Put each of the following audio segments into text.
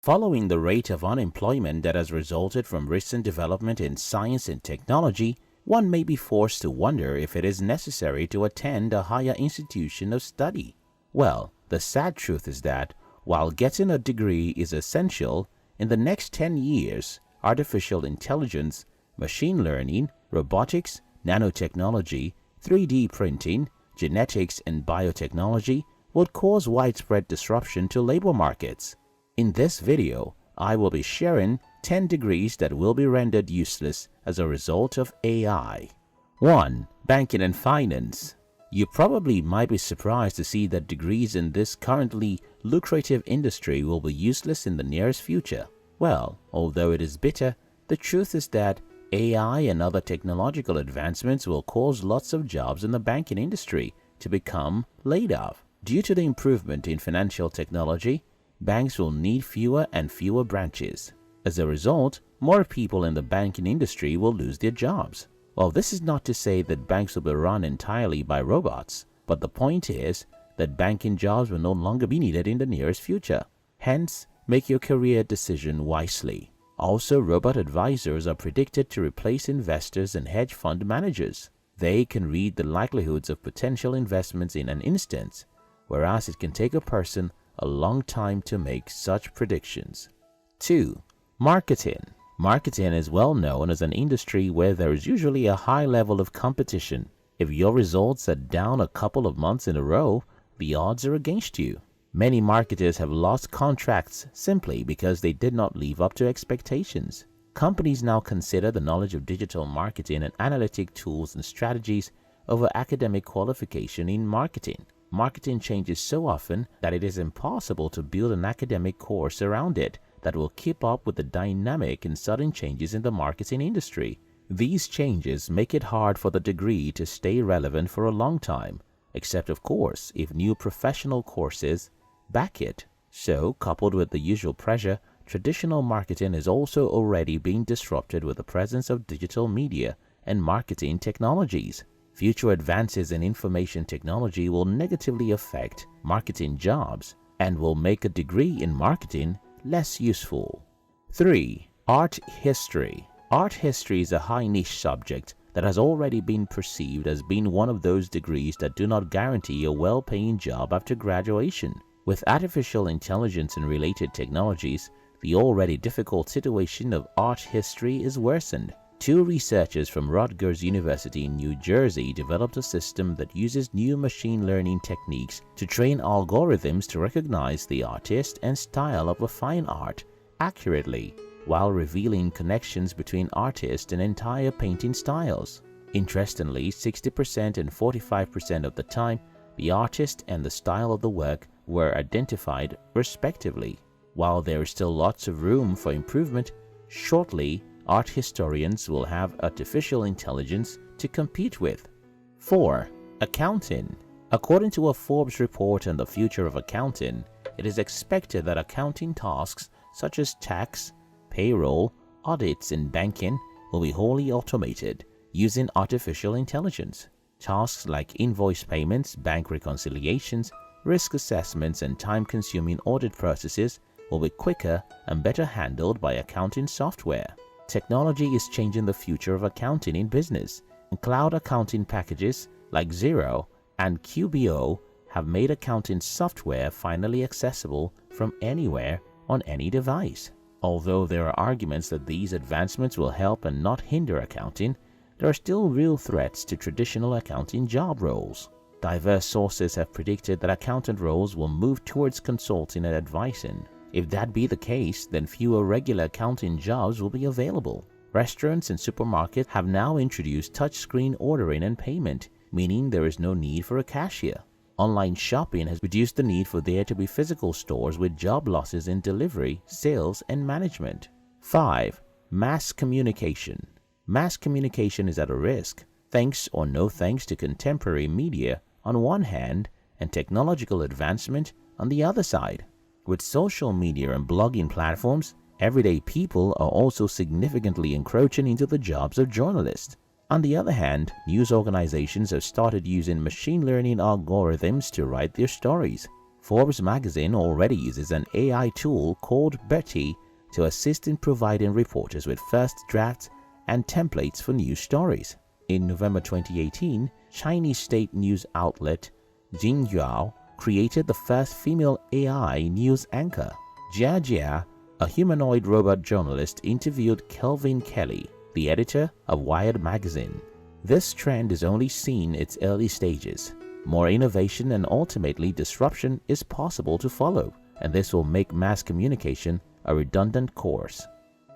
Following the rate of unemployment that has resulted from recent development in science and technology, one may be forced to wonder if it is necessary to attend a higher institution of study. Well, the sad truth is that while getting a degree is essential, in the next 10 years, artificial intelligence, machine learning, robotics, nanotechnology, 3D printing, genetics, and biotechnology would cause widespread disruption to labor markets. In this video, I will be sharing 10 degrees that will be rendered useless as a result of AI. 1. Banking and Finance. You probably might be surprised to see that degrees in this currently lucrative industry will be useless in the nearest future. Well, although it is bitter, the truth is that AI and other technological advancements will cause lots of jobs in the banking industry to become laid off. Due to the improvement in financial technology, banks will need fewer and fewer branches. As a result, more people in the banking industry will lose their jobs. Well, this is not to say that banks will be run entirely by robots, but the point is that banking jobs will no longer be needed in the nearest future. Hence, make your career decision wisely. Also, robot advisors are predicted to replace investors and hedge fund managers. They can read the likelihoods of potential investments in an instant, whereas it can take a person a long time to make such predictions. 2. Marketing. Marketing is well known as an industry where there is usually a high level of competition. If your results are down a couple of months in a row, the odds are against you. Many marketers have lost contracts simply because they did not live up to expectations. Companies now consider the knowledge of digital marketing and analytic tools and strategies over academic qualification in marketing. Marketing changes so often that it is impossible to build an academic course around it that will keep up with the dynamic and sudden changes in the marketing industry. These changes make it hard for the degree to stay relevant for a long time, except of course if new professional courses back it. So, coupled with the usual pressure, traditional marketing is also already being disrupted with the presence of digital media and marketing technologies. Future advances in information technology will negatively affect marketing jobs and will make a degree in marketing less useful. 3. Art history. Art history is a high niche subject that has already been perceived as being one of those degrees that do not guarantee a well-paying job after graduation. With artificial intelligence and related technologies, the already difficult situation of art history is worsened. 2 researchers from Rutgers University in New Jersey developed a system that uses new machine learning techniques to train algorithms to recognize the artist and style of a fine art accurately, while revealing connections between artists and entire painting styles. Interestingly, 60% and 45% of the time, the artist and the style of the work were identified respectively. While there is still lots of room for improvement, shortly art historians will have artificial intelligence to compete with. 4. Accounting. According to a Forbes report on the future of accounting, it is expected that accounting tasks such as tax, payroll, audits, and banking will be wholly automated using artificial intelligence. Tasks like invoice payments, bank reconciliations, risk assessments, and time-consuming audit processes will be quicker and better handled by accounting software. Technology is changing the future of accounting in business, and cloud accounting packages like Xero and QBO have made accounting software finally accessible from anywhere on any device. Although there are arguments that these advancements will help and not hinder accounting, there are still real threats to traditional accounting job roles. Diverse sources have predicted that accountant roles will move towards consulting and advising. If that be the case, then fewer regular accounting jobs will be available. Restaurants and supermarkets have now introduced touchscreen ordering and payment, meaning there is no need for a cashier. Online shopping has reduced the need for there to be physical stores with job losses in delivery, sales, and management. 5. Mass communication. Mass communication is at a risk, thanks or no thanks to contemporary media on one hand and technological advancement on the other side. With social media and blogging platforms, everyday people are also significantly encroaching into the jobs of journalists. On the other hand, news organizations have started using machine learning algorithms to write their stories. Forbes magazine already uses an AI tool called Bertie to assist in providing reporters with first drafts and templates for news stories. In November 2018, Chinese state news outlet Xinhua created the first female AI news anchor. Jia Jia, a humanoid robot journalist, interviewed Kelvin Kelly, the editor of Wired magazine. This trend is only seen its early stages. More innovation and ultimately disruption is possible to follow, and this will make mass communication a redundant course.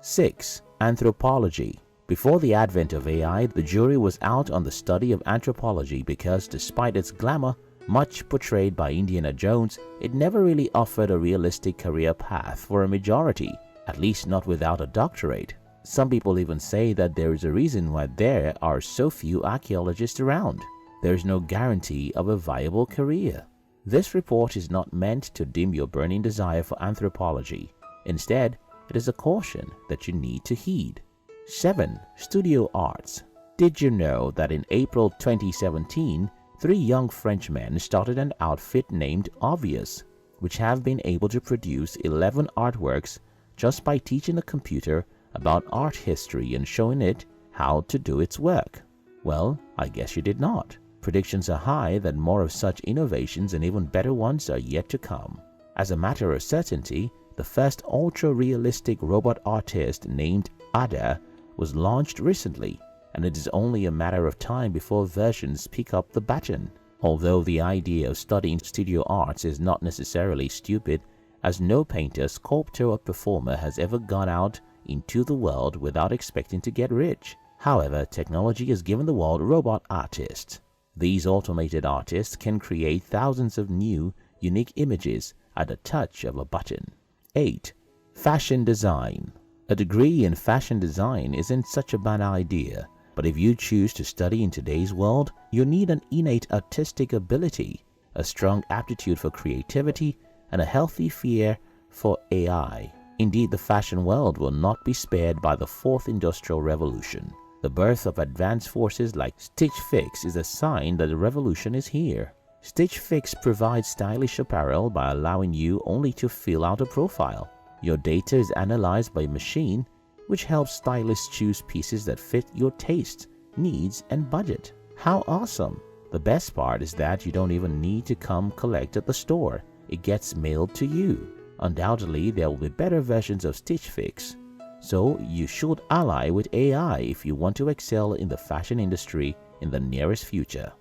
6. Anthropology. Before the advent of AI, the jury was out on the study of anthropology because, despite its glamour, much portrayed by Indiana Jones, it never really offered a realistic career path for a majority, at least not without a doctorate. Some people even say that there is a reason why there are so few archaeologists around. There is no guarantee of a viable career. This report is not meant to dim your burning desire for anthropology. Instead, it is a caution that you need to heed. 7. Studio arts. Did you know that in April 2017, 3 young Frenchmen started an outfit named Obvious, which have been able to produce 11 artworks just by teaching a computer about art history and showing it how to do its work? Well, I guess you did not. Predictions are high that more of such innovations and even better ones are yet to come. As a matter of certainty, the first ultra-realistic robot artist named Ada was launched recently, and it is only a matter of time before versions pick up the baton. Although the idea of studying studio arts is not necessarily stupid, as no painter, sculptor or performer has ever gone out into the world without expecting to get rich. However, technology has given the world robot artists. These automated artists can create thousands of new, unique images at the touch of a button. 8. Fashion design. A degree in fashion design isn't such a bad idea, but if you choose to study in today's world, you need an innate artistic ability, a strong aptitude for creativity, and a healthy fear for AI. Indeed, the fashion world will not be spared by the Fourth Industrial Revolution. The birth of advanced forces like Stitch Fix is a sign that the revolution is here. Stitch Fix provides stylish apparel by allowing you only to fill out a profile. Your data is analyzed by a machine, which helps stylists choose pieces that fit your taste, needs, and budget. How awesome! The best part is that you don't even need to come collect at the store. It gets mailed to you. Undoubtedly, there will be better versions of Stitch Fix. So you should ally with AI if you want to excel in the fashion industry in the nearest future.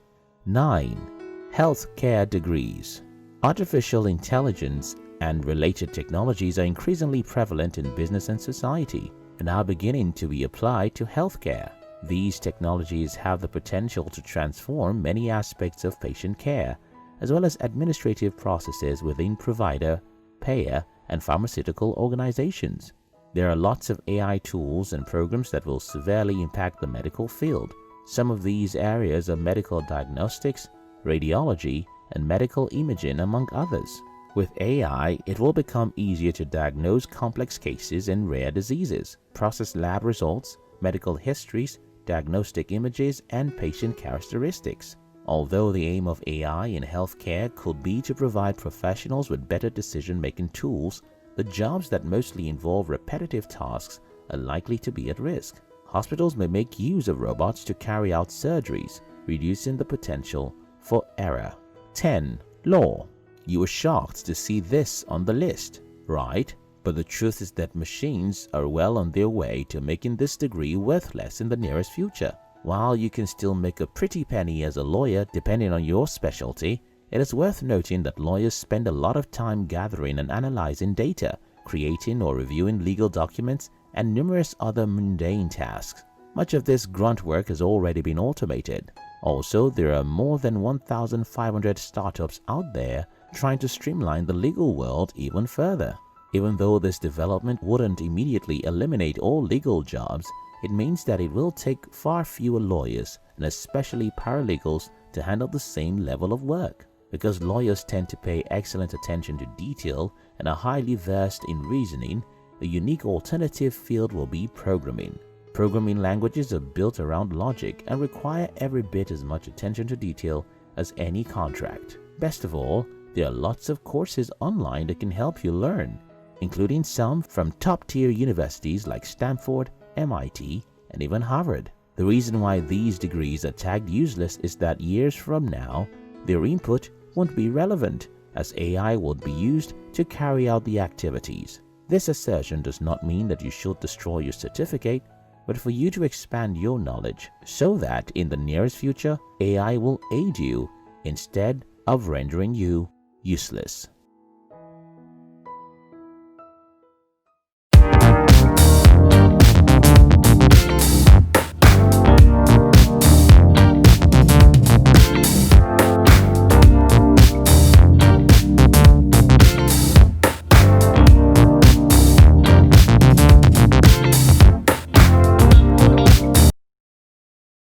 9. Healthcare degrees. Artificial intelligence and related technologies are increasingly prevalent in business and society and are beginning to be applied to healthcare. These technologies have the potential to transform many aspects of patient care, as well as administrative processes within provider, payer, and pharmaceutical organizations. There are lots of AI tools and programs that will severely impact the medical field. Some of these areas are medical diagnostics, radiology, and medical imaging, among others. With AI, it will become easier to diagnose complex cases and rare diseases, process lab results, medical histories, diagnostic images, and patient characteristics. Although the aim of AI in healthcare could be to provide professionals with better decision-making tools, the jobs that mostly involve repetitive tasks are likely to be at risk. Hospitals may make use of robots to carry out surgeries, reducing the potential for error. 10. Law. You were shocked to see this on the list, right? But the truth is that machines are well on their way to making this degree worthless in the nearest future. While you can still make a pretty penny as a lawyer depending on your specialty, it is worth noting that lawyers spend a lot of time gathering and analyzing data, creating or reviewing legal documents, and numerous other mundane tasks. Much of this grunt work has already been automated. Also, there are more than 1,500 startups out there trying to streamline the legal world even further. Even though this development wouldn't immediately eliminate all legal jobs, it means that it will take far fewer lawyers, and especially paralegals, to handle the same level of work. Because lawyers tend to pay excellent attention to detail and are highly versed in reasoning, a unique alternative field will be programming. Programming languages are built around logic and require every bit as much attention to detail as any contract. Best of all, There are lots of courses online that can help you learn, including some from top-tier universities like Stanford, MIT, and even Harvard. The reason why these degrees are tagged useless is that years from now, their input won't be relevant, as AI will be used to carry out the activities. This assertion does not mean that you should destroy your certificate, but for you to expand your knowledge so that in the nearest future, AI will aid you instead of rendering you useless.